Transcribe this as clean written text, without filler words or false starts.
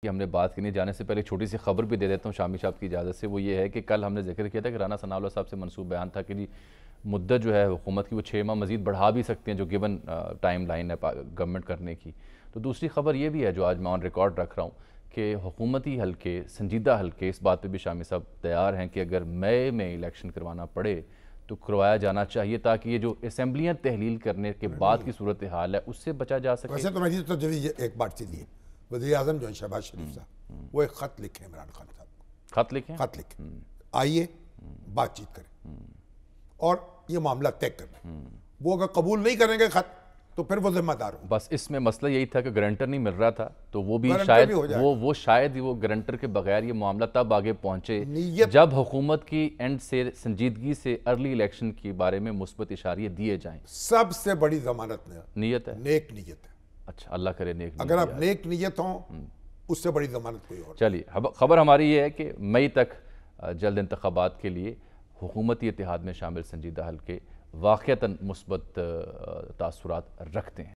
کہ ہم نے بات کرنے جانے سے پہلے چھوٹی سی خبر بھی دے دیتا ہوں شامی صاحب کی اجازت سے. وہ یہ ہے کہ کل ہم نے ذکر کیا تھا کہ رانا ثناء اللہ صاحب سے منسوب بیان تھا کہ جی مدت جو ہے حکومت کی وہ 6 ماہ مزید بڑھا بھی سکتے ہیں جو گیون ٹائم لائن ہے گورنمنٹ کرنے کی. تو دوسری خبر یہ بھی ہے جو آج میں آن ریکارڈ رکھ رہا ہوں کہ حکومتی حلقے سنجیدہ حلقے اس بات پہ بھی شامی صاحب تیار ہیں کہ اگر مئی میں الیکشن کروانا پڑے تو کروایا جانا چاہیے تاکہ یہ جو اسمبلیاں تحلیل کرنے کے بعد کی صورتحال ہے اس سے بچا جا سکے. ویسے تو میری تو ایک بات چیز یہ وزیر اعظم جو ہے شہباز شریف صاحب وہ ایک خط لکھے عمران خان صاحب کو. خط لکھیں آئیے بات چیت کریں اور یہ معاملہ طے کریں. وہ اگر قبول نہیں کریں گے خط تو پھر وہ ذمہ دار ہوں. بس اس میں مسئلہ یہی تھا کہ گارنٹر نہیں مل رہا تھا تو وہ بھی شاید وہ گارنٹر کے بغیر یہ معاملہ تب آگے پہنچے جب حکومت کی اینڈ سے سنجیدگی سے ارلی الیکشن کے بارے میں مثبت اشاریے دیے جائیں. سب سے بڑی ضمانت نیت ہے, نیک نیت ہے. اچھا اللہ کرے نیک نیت. اگر آپ نیک نیت ہوں اس سے بڑی ضمانت کوئی اور. چلیے خبر ہماری یہ ہے کہ مئی تک جلد انتخابات کے لیے حکومتی اتحاد میں شامل سنجیدہ حلقے واقعتاً مثبت تاثرات رکھتے ہیں.